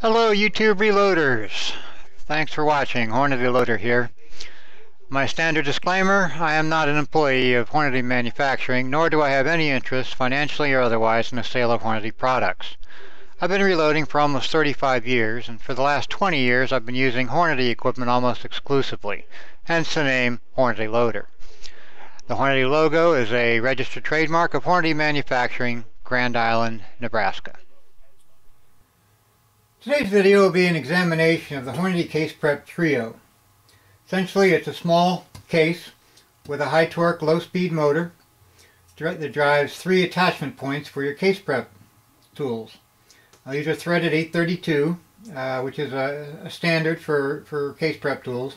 Hello YouTube reloaders. Thanks for watching. Hornady Loader here. My standard disclaimer, I am not an employee of Hornady Manufacturing, nor do I have any interest, financially or otherwise, in the sale of Hornady products. I've been reloading for almost 35 years, and for the last 20 years I've been using Hornady equipment almost exclusively, hence the name Hornady Loader. The Hornady logo is a registered trademark of Hornady Manufacturing, Grand Island, Nebraska. Today's video will be an examination of the Hornady Case Prep Trio. Essentially, it's a small case with a high torque, low speed motor that drives 3 attachment points for your case prep tools. These are threaded 832, which is a standard for case prep tools.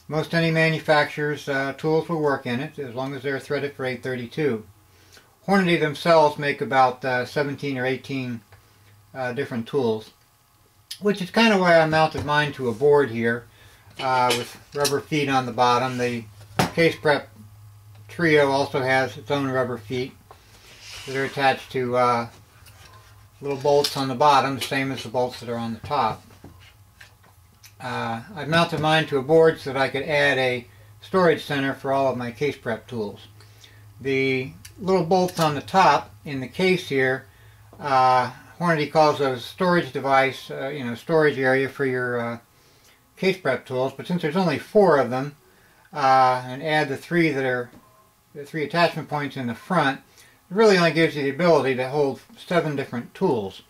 Most any manufacturer's tools will work in it as long as they're threaded for 832. Hornady themselves make about 17 or 18 different tools, which is kind of why I mounted mine to a board here with rubber feet on the bottom. The Case Prep Trio also has its own rubber feet that are attached to little bolts on the bottom, same as the bolts that are on the top. I've mounted mine to a board so that I could add a storage center for all of my case prep tools. The little bolts on the top in the case here, Hornady calls those storage device, storage area for your case prep tools. But since there's only 4 of them, and add the 3 that are the 3 attachment points in the front, it really only gives you the ability to hold 7 different tools.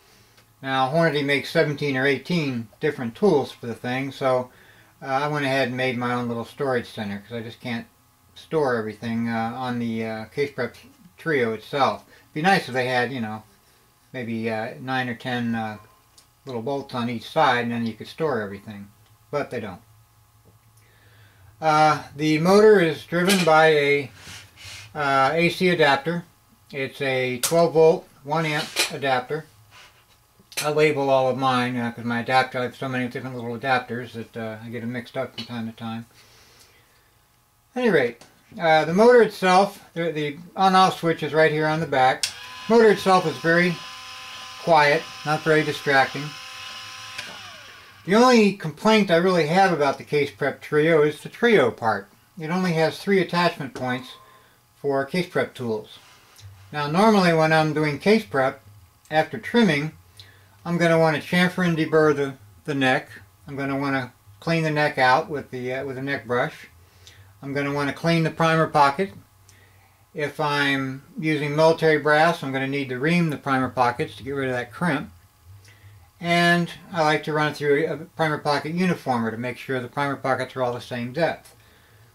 Now Hornady makes 17 or 18 different tools for the thing, so I went ahead and made my own little storage center because I just can't store everything on the Case Prep Trio itself. It'd be nice if they had, maybe 9 or 10 little bolts on each side, and then you could store everything, but they don't. The motor is driven by a AC adapter. It's a 12 volt 1 amp adapter. I label all of mine because my adapter, I have so many different little adapters that I get them mixed up from time to time. At any rate, the motor itself, the on-off switch is right here on the back. Motor itself is very quiet, not very distracting. The only complaint I really have about the Case Prep Trio is the Trio part. It only has 3 attachment points for case prep tools. Now normally when I'm doing case prep, after trimming, I'm going to want to chamfer and deburr the neck. I'm going to want to clean the neck out with a neck brush. I'm going to want to clean the primer pocket. If I'm using military brass, I'm going to need to ream the primer pockets to get rid of that crimp. And I like to run it through a primer pocket uniformer to make sure the primer pockets are all the same depth.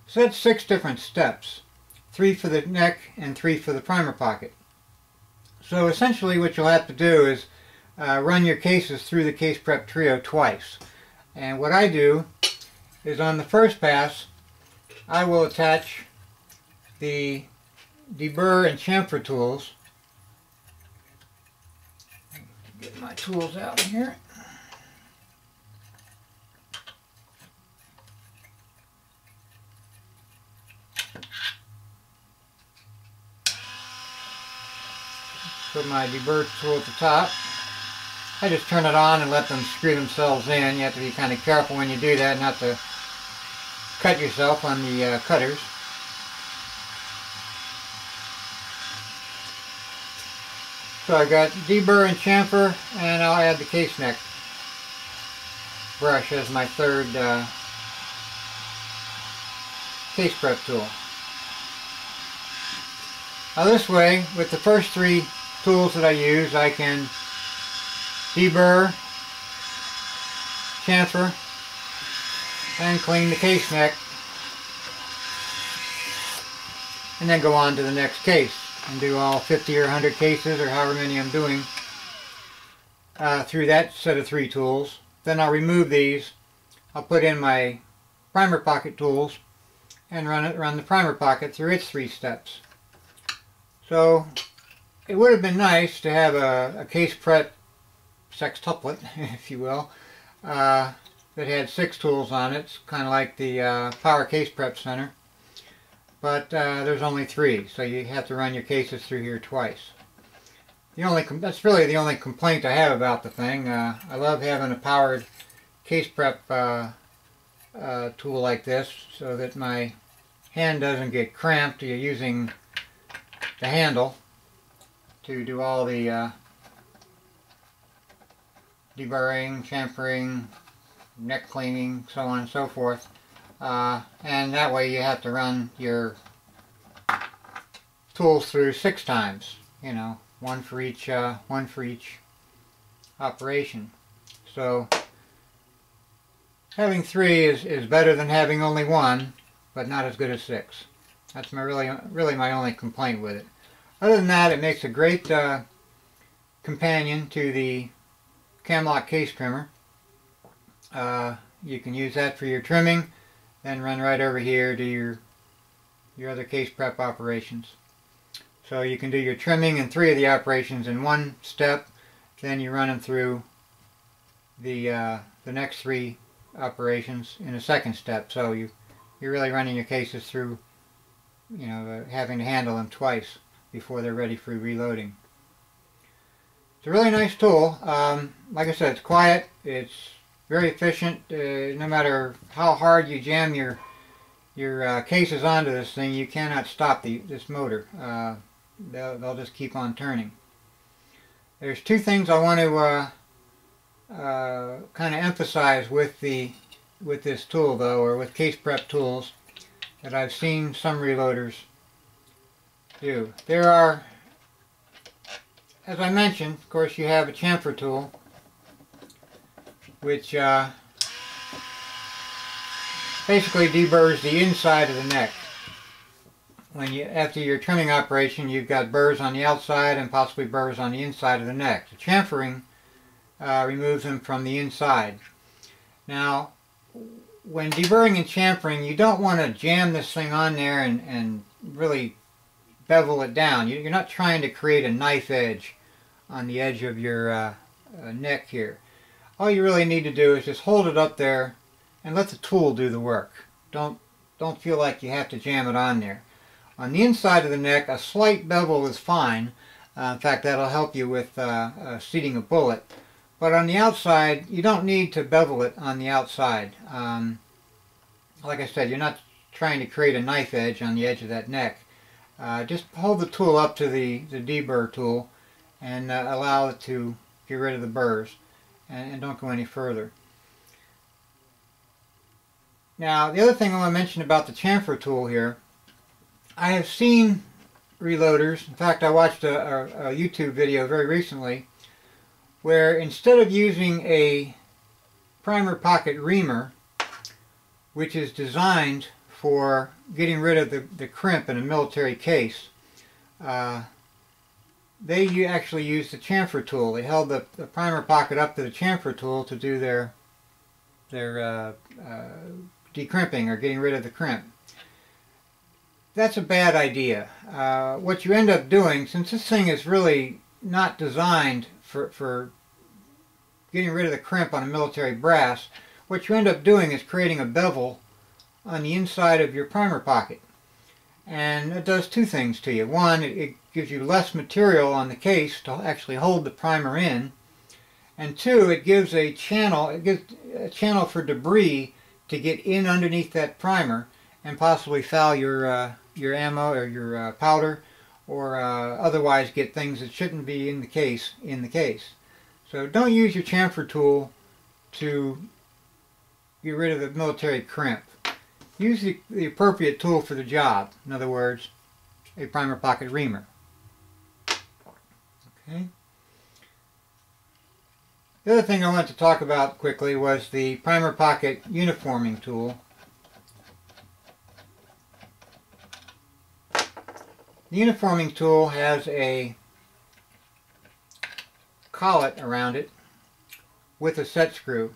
So that's 6 different steps. 3 for the neck and 3 for the primer pocket. So essentially what you'll have to do is run your cases through the Case Prep Trio twice. And what I do is on the first pass, I will attach the deburr and chamfer tools. Get my tools out here. Put my deburr tool at the top. I just turn it on and let them screw themselves in. You have to be kind of careful when you do that not to cut yourself on the cutters. So I've got deburr and chamfer, and I'll add the case neck brush as my third case prep tool. Now this way, with the first 3 tools that I use, I can deburr, chamfer, and clean the case neck, and then go on to the next case and do all 50 or 100 cases or however many I'm doing through that set of 3 tools. Then I'll remove these. I'll put in my primer pocket tools and run the primer pocket through its 3 steps. So it would have been nice to have a case prep sextuplet, if you will, that had 6 tools on it. It's kind of like the Power Case Prep Center. But there's only 3, so you have to run your cases through here twice. That's really the only complaint I have about the thing. I love having a powered case prep tool like this, so that my hand doesn't get cramped using the handle to do all the deburring, chamfering, neck cleaning, so on and so forth. And that way you have to run your tools through 6 times, you know, one for each operation. So having 3 is better than having only 1, but not as good as 6. That's really my only complaint with it. Other than that, it makes a great companion to the Camlock case trimmer. You can use that for your trimming, then run right over here to your other case prep operations. So you can do your trimming and 3 of the operations in one step, then you run them through the next 3 operations in a second step. So you're really running your cases through, you know, having to handle them twice before they're ready for reloading. It's a really nice tool. Like I said, it's quiet, it's very efficient. No matter how hard you jam your cases onto this thing, you cannot stop this motor. They'll just keep on turning. There's 2 things I want to kind of emphasize with this tool, though, or with case prep tools, that I've seen some reloaders do. There are, as I mentioned, of course, you have a chamfer tool, which basically deburrs the inside of the neck. After your trimming operation, you've got burrs on the outside and possibly burrs on the inside of the neck. The chamfering removes them from the inside. Now, when deburring and chamfering, you don't want to jam this thing on there and really bevel it down. You're not trying to create a knife edge on the edge of your neck here. All you really need to do is just hold it up there and let the tool do the work. Don't feel like you have to jam it on there. On the inside of the neck, a slight bevel is fine. In fact, that'll help you with seating a bullet. But on the outside, you don't need to bevel it on the outside. Like I said, you're not trying to create a knife edge on the edge of that neck. Just hold the tool up to the deburr tool and allow it to get rid of the burrs, and don't go any further. Now, the other thing I want to mention about the chamfer tool here, I have seen reloaders. In fact, I watched a YouTube video very recently where instead of using a primer pocket reamer, which is designed for getting rid of the crimp in a military case, they actually used the chamfer tool. They held the primer pocket up to the chamfer tool to do their decrimping, or getting rid of the crimp. That's a bad idea. What you end up doing, since this thing is really not designed for getting rid of the crimp on a military brass, what you end up doing is creating a bevel on the inside of your primer pocket. And it does 2 things to you. One, it gives you less material on the case to actually hold the primer in. And 2, it gives a channel for debris to get in underneath that primer and possibly foul your ammo or your powder, or otherwise get things that shouldn't be in the case. So don't use your chamfer tool to get rid of the military crimp. Use the appropriate tool for the job. In other words, a primer pocket reamer. Okay. The other thing I wanted to talk about quickly was the primer pocket uniforming tool. The uniforming tool has a collet around it with a set screw.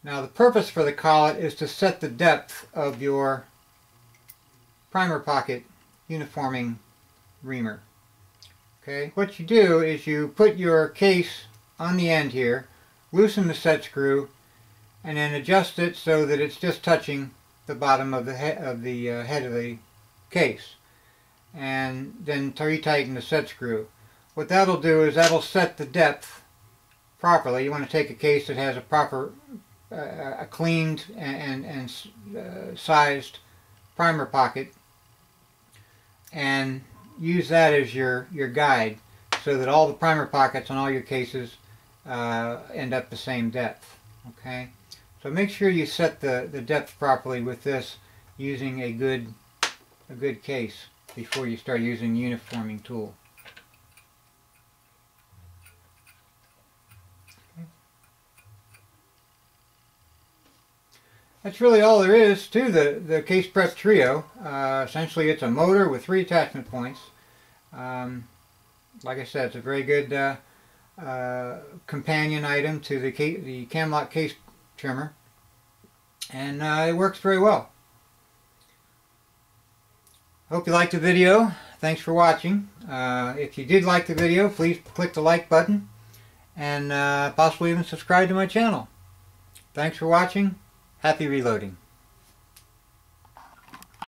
Now, the purpose for the collet is to set the depth of your primer pocket uniforming reamer. Okay, what you do is you put your case on the end here, loosen the set screw, and then adjust it so that it's just touching the bottom of the head of the case, and then retighten the set screw. what that'll do is that'll set the depth properly. You want to take a case that has a proper, a cleaned and sized primer pocket, and use that as your guide, so that all the primer pockets on all your cases end up the same depth. Okay, so make sure you set the depth properly with this, using a good case before you start using the uniforming tool. That's really all there is to the Case Prep Trio. Essentially, it's a motor with 3 attachment points. Like I said, it's a very good companion item to the Camlock case trimmer, and it works very well. Hope you liked the video. Thanks for watching. If you did like the video, please click the like button, and possibly even subscribe to my channel. Thanks for watching. Happy reloading.